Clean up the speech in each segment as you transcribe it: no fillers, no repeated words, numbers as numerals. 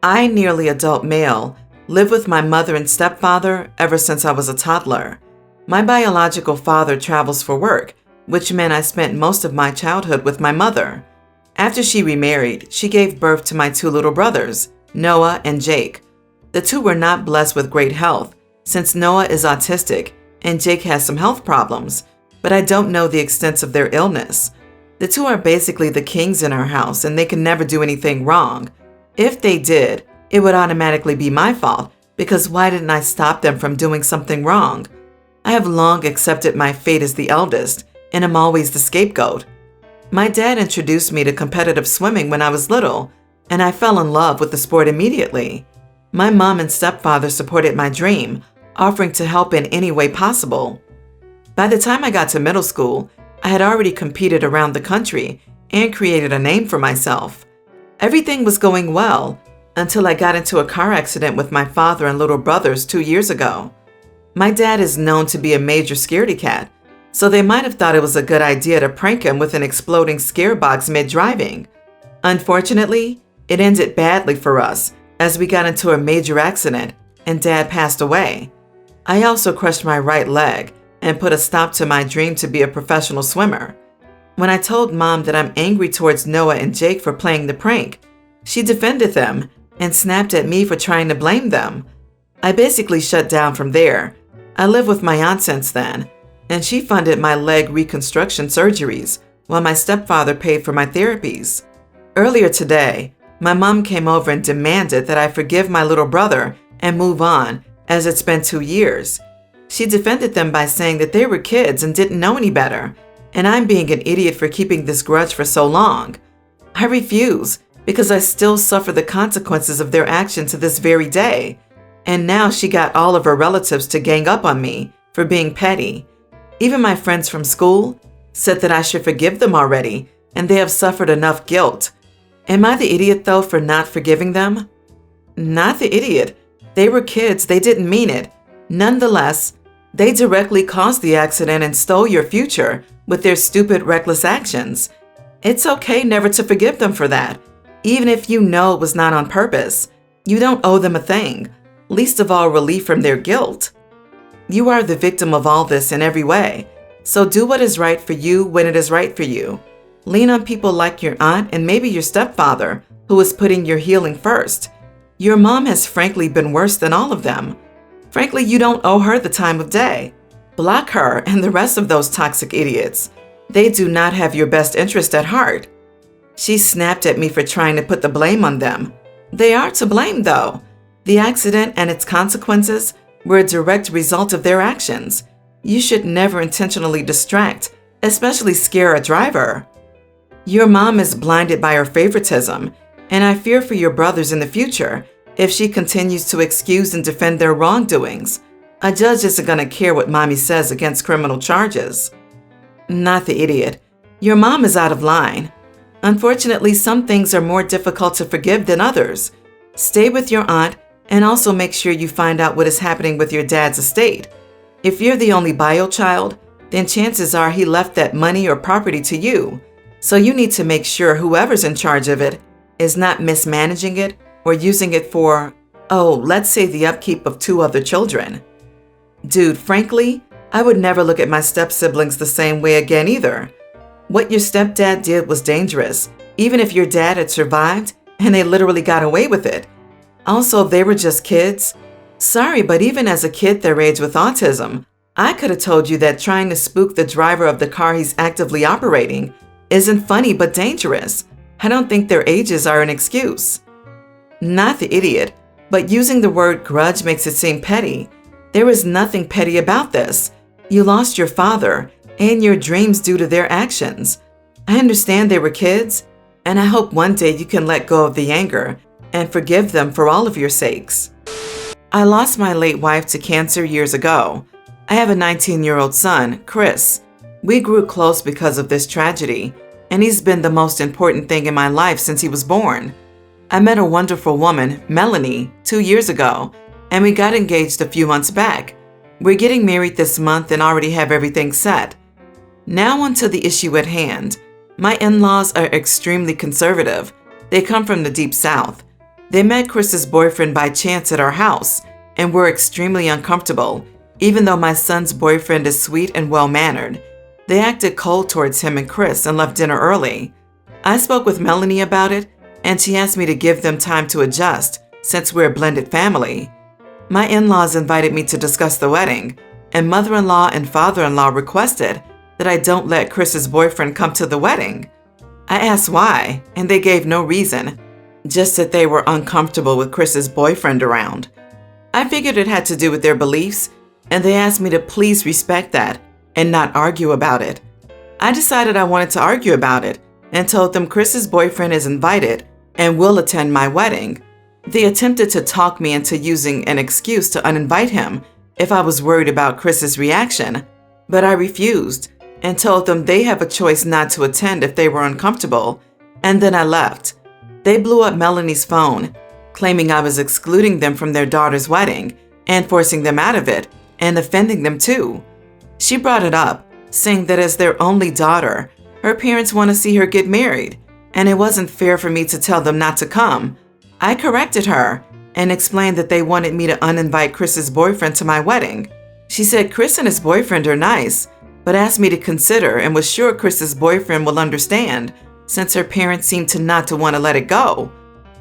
I, nearly adult male, live with my mother and stepfather ever since I was a toddler. My biological father travels for work, which meant I spent most of my childhood with my mother. After she remarried, she gave birth to my two little brothers, Noah and Jake. The two were not blessed with great health, since Noah is autistic and Jake has some health problems, but I don't know the extent of their illness. The two are basically the kings in our house, and they can never do anything wrong. If they did, it would automatically be my fault, because why didn't I stop them from doing something wrong? I have long accepted my fate as the eldest, and am always the scapegoat. My dad introduced me to competitive swimming when I was little, and I fell in love with the sport immediately. My mom and stepfather supported my dream, offering to help in any way possible. By the time I got to middle school, I had already competed around the country and created a name for myself. Everything was going well until I got into a car accident with my father and little brothers 2 years ago. My dad is known to be a major scaredy cat, so they might have thought it was a good idea to prank him with an exploding scare box mid-driving. Unfortunately, it ended badly for us as we got into a major accident and Dad passed away. I also crushed my right leg and put a stop to my dream to be a professional swimmer. When I told Mom that I'm angry towards Noah and Jake for playing the prank, she defended them and snapped at me for trying to blame them. I basically shut down from there. I live with my aunt since then, and she funded my leg reconstruction surgeries while my stepfather paid for my therapies. Earlier today, my mom came over and demanded that I forgive my little brother and move on, as it's been 2 years. She defended them by saying that they were kids and didn't know any better, and I'm being an idiot for keeping this grudge for so long. I refuse, because I still suffer the consequences of their action to this very day. And now she got all of her relatives to gang up on me for being petty. Even my friends from school said that I should forgive them already, and they have suffered enough guilt. Am I the idiot, though, for not forgiving them? Not the idiot. They were kids. They didn't mean it. Nonetheless, they directly caused the accident and stole your future with their stupid, reckless actions. It's okay never to forgive them for that, even if you know it was not on purpose. You don't owe them a thing, least of all relief from their guilt. You are the victim of all this in every way, so do what is right for you when it is right for you. Lean on people like your aunt and maybe your stepfather, who is putting your healing first. Your mom has frankly been worse than all of them. Frankly, you don't owe her the time of day. Block her and the rest of those toxic idiots. They do not have your best interest at heart. She snapped at me for trying to put the blame on them. They are to blame, though. The accident and its consequences were a direct result of their actions. You should never intentionally distract, especially scare a driver. Your mom is blinded by her favoritism, and I fear for your brothers in the future if she continues to excuse and defend their wrongdoings. A judge isn't going to care what mommy says against criminal charges. Not the idiot. Your mom is out of line. Unfortunately, some things are more difficult to forgive than others. Stay with your aunt and also make sure you find out what is happening with your dad's estate. If you're the only bio child, then chances are he left that money or property to you. So you need to make sure whoever's in charge of it is not mismanaging it or using it for, let's say the upkeep of 2 other children. Dude, frankly, I would never look at my step-siblings the same way again either. What your stepdad did was dangerous, even if your dad had survived and they literally got away with it. Also, they were just kids. Sorry, but even as a kid their age with autism, I could have told you that trying to spook the driver of the car he's actively operating isn't funny but dangerous. I don't think their ages are an excuse. Not the idiot, but using the word grudge makes it seem petty. There is nothing petty about this. You lost your father and your dreams due to their actions. I understand they were kids, and I hope one day you can let go of the anger and forgive them for all of your sakes. I lost my late wife to cancer years ago. I have a 19-year-old son, Chris. We grew close because of this tragedy, and he's been the most important thing in my life since he was born. I met a wonderful woman, Melanie, 2 years ago, and we got engaged a few months back. We're getting married this month and already have everything set. Now on to the issue at hand. My in-laws are extremely conservative. They come from the deep south. They met Chris's boyfriend by chance at our house and were extremely uncomfortable, even though my son's boyfriend is sweet and well-mannered. They acted cold towards him and Chris and left dinner early. I spoke with Melanie about it, and she asked me to give them time to adjust since we're a blended family. My in-laws invited me to discuss the wedding, and mother-in-law and father-in-law requested that I don't let Chris's boyfriend come to the wedding. I asked why, and they gave no reason, just that they were uncomfortable with Chris's boyfriend around. I figured it had to do with their beliefs, and they asked me to please respect that and not argue about it. I decided I wanted to argue about it and told them Chris's boyfriend is invited and will attend my wedding. They attempted to talk me into using an excuse to uninvite him if I was worried about Chris's reaction, but I refused and told them they have a choice not to attend if they were uncomfortable, and then I left. They blew up Melanie's phone, claiming I was excluding them from their daughter's wedding and forcing them out of it and offending them too. She brought it up, saying that as their only daughter, her parents want to see her get married, and it wasn't fair for me to tell them not to come. I corrected her and explained that they wanted me to uninvite Chris's boyfriend to my wedding. She said Chris and his boyfriend are nice, but asked me to consider and was sure Chris's boyfriend will understand since her parents seemed to not to want to let it go.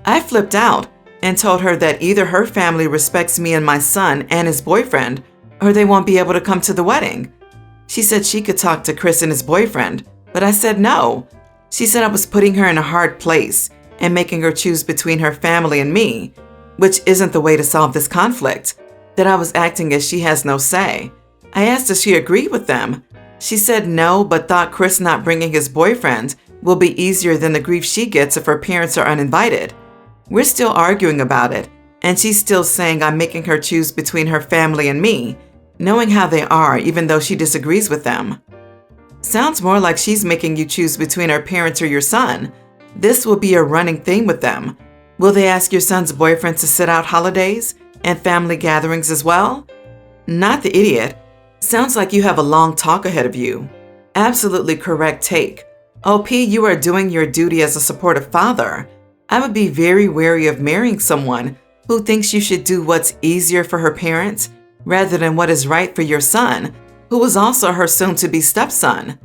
I flipped out and told her that either her family respects me and my son and his boyfriend, or they won't be able to come to the wedding. She said she could talk to Chris and his boyfriend, but I said no. She said I was putting her in a hard place and making her choose between her family and me, which isn't the way to solve this conflict, that I was acting as she has no say. I asked if she agreed with them. She said no, but thought Chris not bringing his boyfriend will be easier than the grief she gets if her parents are uninvited. We're still arguing about it, and she's still saying I'm making her choose between her family and me, knowing how they are even though she disagrees with them. Sounds more like she's making you choose between her parents or your son. This will be a running theme with them. Will they ask your son's boyfriend to sit out holidays and family gatherings as well? Not the idiot. Sounds like you have a long talk ahead of you. Absolutely correct take. OP, you are doing your duty as a supportive father. I would be very wary of marrying someone who thinks you should do what's easier for her parents rather than what is right for your son, who is also her soon-to-be stepson.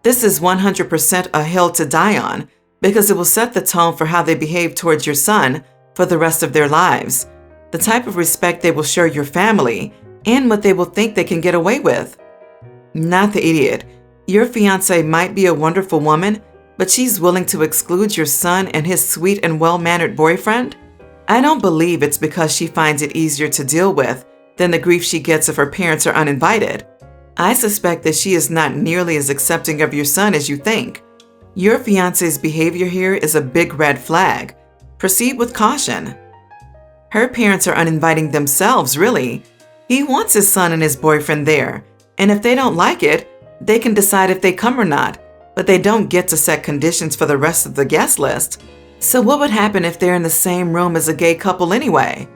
This is 100% a hill to die on because it will set the tone for how they behave towards your son for the rest of their lives, the type of respect they will show your family, and what they will think they can get away with. Not the idiot. Your fiance might be a wonderful woman, but she's willing to exclude your son and his sweet and well-mannered boyfriend? I don't believe it's because she finds it easier to deal with than the grief she gets if her parents are uninvited. I suspect that she is not nearly as accepting of your son as you think. Your fiance's behavior here is a big red flag. Proceed with caution. Her parents are uninviting themselves, really. He wants his son and his boyfriend there, and if they don't like it, they can decide if they come or not, but they don't get to set conditions for the rest of the guest list. So what would happen if they're in the same room as a gay couple anyway?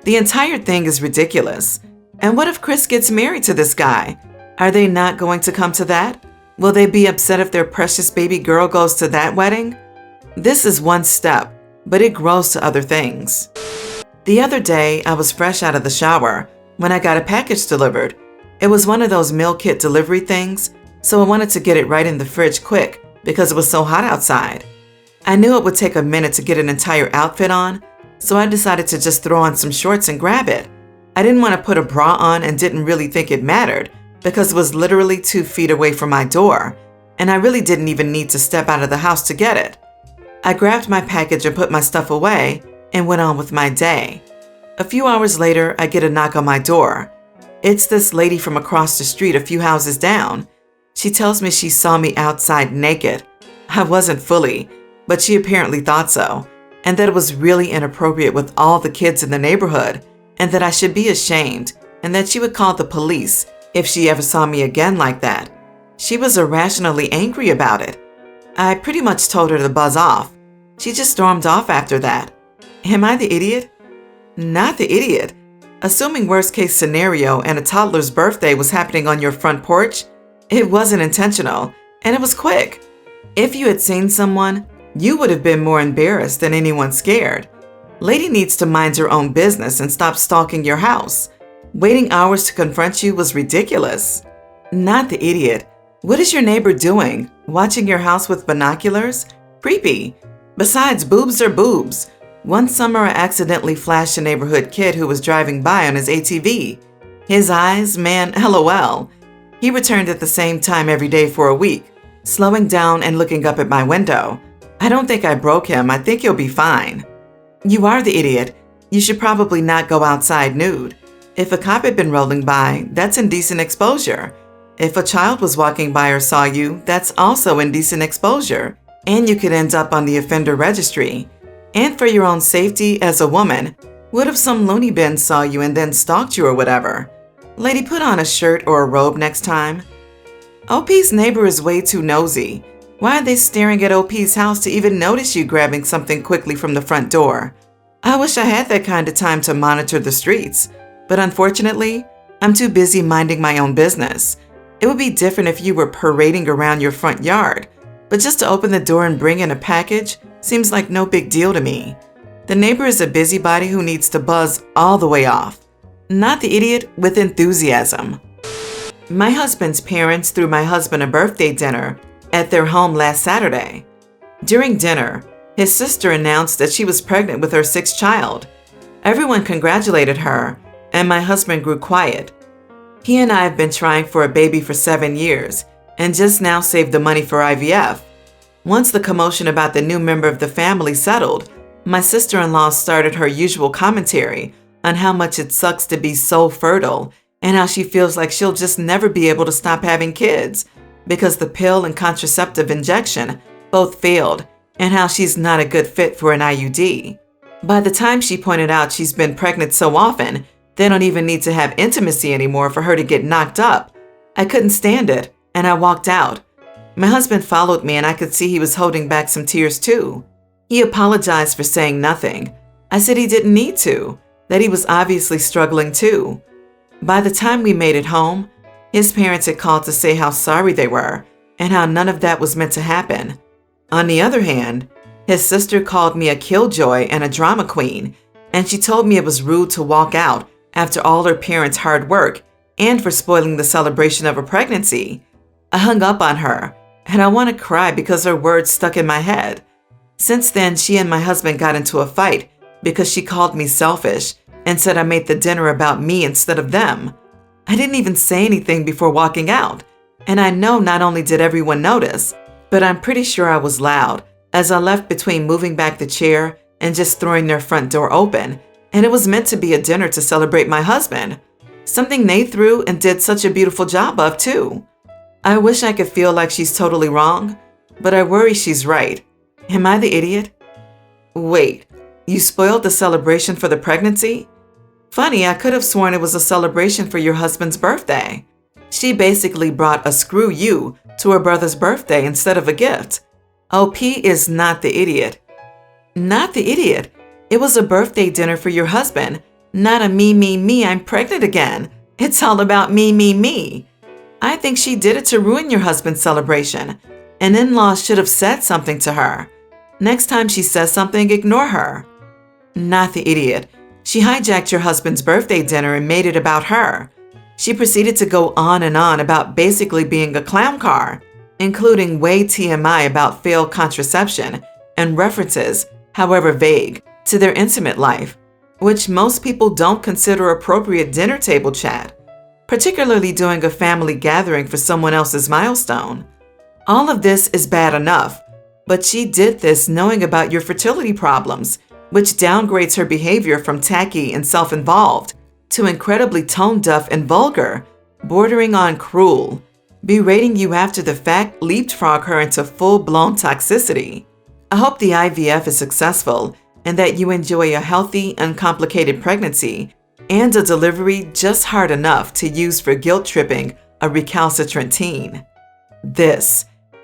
The entire thing is ridiculous. And what if Chris gets married to this guy? Are they not going to come to that? Will they be upset if their precious baby girl goes to that wedding? This is one step, but it grows to other things. The other day, I was fresh out of the shower when I got a package delivered. It was one of those meal kit delivery things, so I wanted to get it right in the fridge quick because it was so hot outside. I knew it would take a minute to get an entire outfit on, so I decided to just throw on some shorts and grab it. I didn't want to put a bra on and didn't really think it mattered because it was literally 2 feet away from my door, and I really didn't even need to step out of the house to get it. I grabbed my package and put my stuff away and went on with my day. A few hours later, I get a knock on my door. It's this lady from across the street a few houses down. She tells me she saw me outside naked. I wasn't fully, but she apparently thought so, and that it was really inappropriate with all the kids in the neighborhood, and that I should be ashamed, and that she would call the police if she ever saw me again like that. She was irrationally angry about it. I pretty much told her to buzz off. She just stormed off after that. Am I the idiot? Not the idiot. Assuming worst case scenario and a toddler's birthday was happening on your front porch, it wasn't intentional, and it was quick. If you had seen someone, you would have been more embarrassed than anyone scared. Lady needs to mind her own business and stop stalking your house. Waiting hours to confront you was ridiculous. Not the idiot. What is your neighbor doing? Watching your house with binoculars? Creepy. Besides, boobs are boobs. One summer, I accidentally flashed a neighborhood kid who was driving by on his ATV. His eyes, man, LOL. He returned at the same time every day for a week, slowing down and looking up at my window. I don't think I broke him. I think you'll be fine. You are the idiot. You should probably not go outside nude. If a cop had been rolling by, that's indecent exposure. If a child was walking by or saw you, that's also indecent exposure. And you could end up on the offender registry. And for your own safety as a woman, what if some loony bin saw you and then stalked you or whatever? Lady, put on a shirt or a robe next time. OP's neighbor is way too nosy. Why are they staring at OP's house to even notice you grabbing something quickly from the front door? I wish I had that kind of time to monitor the streets, but unfortunately, I'm too busy minding my own business. It would be different if you were parading around your front yard, but just to open the door and bring in a package seems like no big deal to me. The neighbor is a busybody who needs to buzz all the way off. Not the idiot with enthusiasm. My husband's parents threw my husband a birthday dinner at their home last Saturday. During dinner, his sister announced that she was pregnant with her sixth child. Everyone congratulated her, and my husband grew quiet. He and I have been trying for a baby for 7 years and just now saved the money for IVF. Once the commotion about the new member of the family settled, my sister-in-law started her usual commentary on how much it sucks to be so fertile and how she feels like she'll just never be able to stop having kids because the pill and contraceptive injection both failed, and how she's not a good fit for an IUD. By the time she pointed out she's been pregnant so often, they don't even need to have intimacy anymore for her to get knocked up, I couldn't stand it, and I walked out. My husband followed me, and I could see he was holding back some tears too. He apologized for saying nothing. I said he didn't need to, that he was obviously struggling too. By the time we made it home, his parents had called to say how sorry they were and how none of that was meant to happen. On the other hand, his sister called me a killjoy and a drama queen, and she told me it was rude to walk out after all her parents' hard work and for spoiling the celebration of a pregnancy. I hung up on her, and I want to cry because her words stuck in my head. Since then, she and my husband got into a fight because she called me selfish and said I made the dinner about me instead of them. I didn't even say anything before walking out, and I know not only did everyone notice, but I'm pretty sure I was loud as I left between moving back the chair and just throwing their front door open, and it was meant to be a dinner to celebrate my husband, something they threw and did such a beautiful job of too. I wish I could feel like she's totally wrong, but I worry she's right. Am I the idiot? Wait, you spoiled the celebration for the pregnancy? Funny, I could have sworn it was a celebration for your husband's birthday. She basically brought a screw you to her brother's birthday instead of a gift. OP is not the idiot. Not the idiot. It was a birthday dinner for your husband, not a me, I'm pregnant again. It's all about me. I think she did it to ruin your husband's celebration. An in-law should have said something to her. Next time she says something, ignore her. Not the idiot. She hijacked your husband's birthday dinner and made it about her. She proceeded to go on and on about basically being a clown car, including way TMI about failed contraception and references, however vague, to their intimate life, which most people don't consider appropriate dinner table chat, particularly during a family gathering for someone else's milestone. All of this is bad enough, but she did this knowing about your fertility problems, which downgrades her behavior from tacky and self-involved to incredibly tone-deaf and vulgar, bordering on cruel. Berating you after the fact leapfrog her into full-blown toxicity. I hope the IVF is successful and that you enjoy a healthy, uncomplicated pregnancy and a delivery just hard enough to use for guilt-tripping a recalcitrant teen.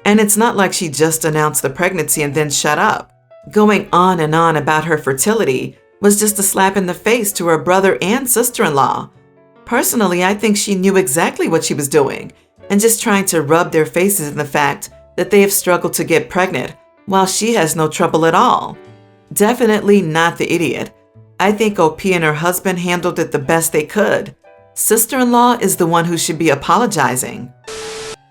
And it's not like she just announced the pregnancy and then shut up. Going on and on about her fertility was just a slap in the face to her brother and sister-in-law. Personally, I think she knew exactly what she was doing and just trying to rub their faces in the fact that they have struggled to get pregnant while she has no trouble at all. Definitely not the idiot. I think OP and her husband handled it the best they could. Sister-in-law is the one who should be apologizing.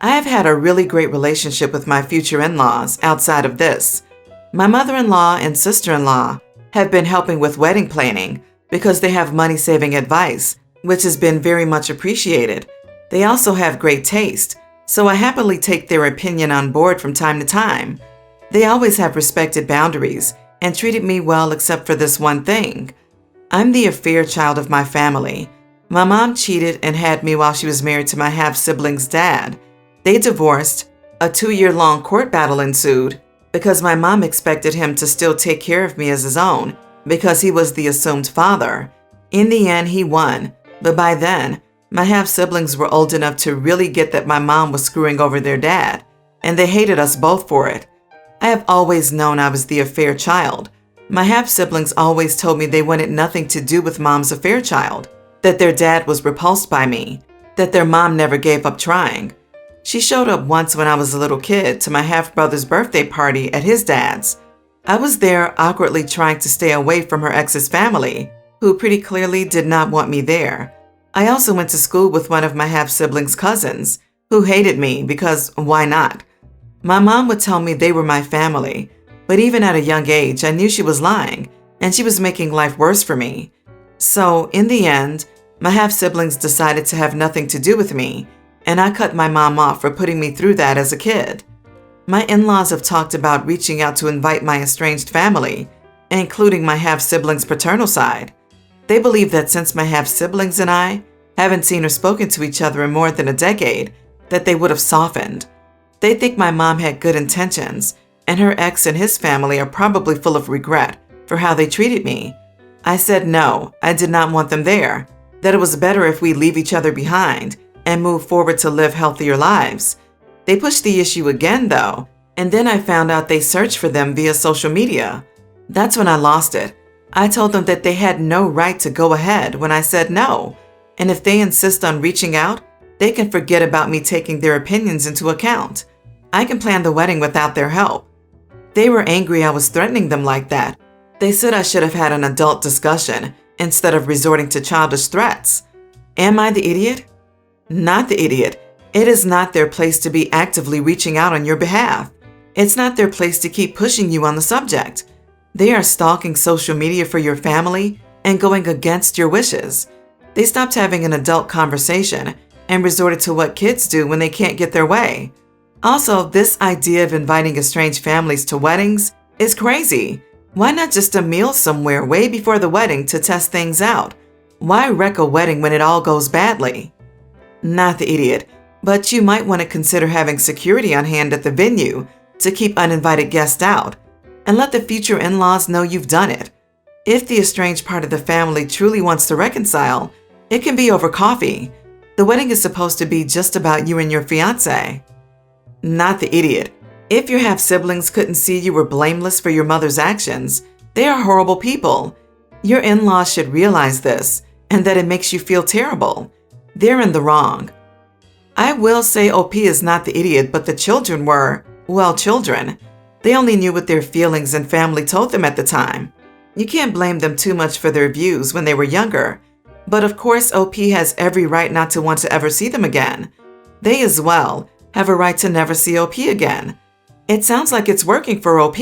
I have had a really great relationship with my future in-laws outside of this. My mother-in-law and sister-in-law have been helping with wedding planning because they have money-saving advice, which has been very much appreciated. They also have great taste, so I happily take their opinion on board from time to time. They always have respected boundaries and treated me well except for this one thing. I'm the affair child of my family. My mom cheated and had me while she was married to my half-sibling's dad. They divorced. A 2-year-long court battle ensued because my mom expected him to still take care of me as his own because he was the assumed father. In the end, he won, but by then, my half-siblings were old enough to really get that my mom was screwing over their dad, and they hated us both for it. I have always known I was the affair child. My half-siblings always told me they wanted nothing to do with mom's affair child, that their dad was repulsed by me, that their mom never gave up trying. She showed up once when I was a little kid to my half-brother's birthday party at his dad's. I was there awkwardly trying to stay away from her ex's family, who pretty clearly did not want me there. I also went to school with one of my half-siblings' cousins, who hated me because why not? My mom would tell me they were my family, but even at a young age, I knew she was lying, and she was making life worse for me. So, in the end, my half-siblings decided to have nothing to do with me, and I cut my mom off for putting me through that as a kid. My in-laws have talked about reaching out to invite my estranged family, including my half-siblings' paternal side. They believe that since my half-siblings and I haven't seen or spoken to each other in more than a decade, that they would have softened. They think my mom had good intentions, and her ex and his family are probably full of regret for how they treated me. I said no, I did not want them there, that it was better if we leave each other behind and move forward to live healthier lives. They pushed the issue again though, and then I found out they searched for them via social media. That's when I lost it. I told them that they had no right to go ahead when I said no, and if they insist on reaching out, they can forget about me taking their opinions into account. I can plan the wedding without their help. They were angry I was threatening them like that. They said I should have had an adult discussion instead of resorting to childish threats. Am I the idiot? Not the idiot. It is not their place to be actively reaching out on your behalf. It's not their place to keep pushing you on the subject. They are stalking social media for your family and going against your wishes. They stopped having an adult conversation and resorted to what kids do when they can't get their way. Also, this idea of inviting estranged families to weddings is crazy. Why not just a meal somewhere way before the wedding to test things out? Why wreck a wedding when it all goes badly? Not the idiot, but you might want to consider having security on hand at the venue to keep uninvited guests out, and let the future in-laws know you've done it. If the estranged part of the family truly wants to reconcile, it can be over coffee. The wedding is supposed to be just about you and your fiancé. Not the idiot. If your half-siblings couldn't see you were blameless for your mother's actions, they are horrible people. Your in-laws should realize this, and that it makes you feel terrible. They're in the wrong. I will say OP is not the idiot, but the children were, well, children. They only knew what their feelings and family told them at the time. You can't blame them too much for their views when they were younger. But of course, OP has every right not to want to ever see them again. They as well have a right to never see OP again. It sounds like it's working for OP.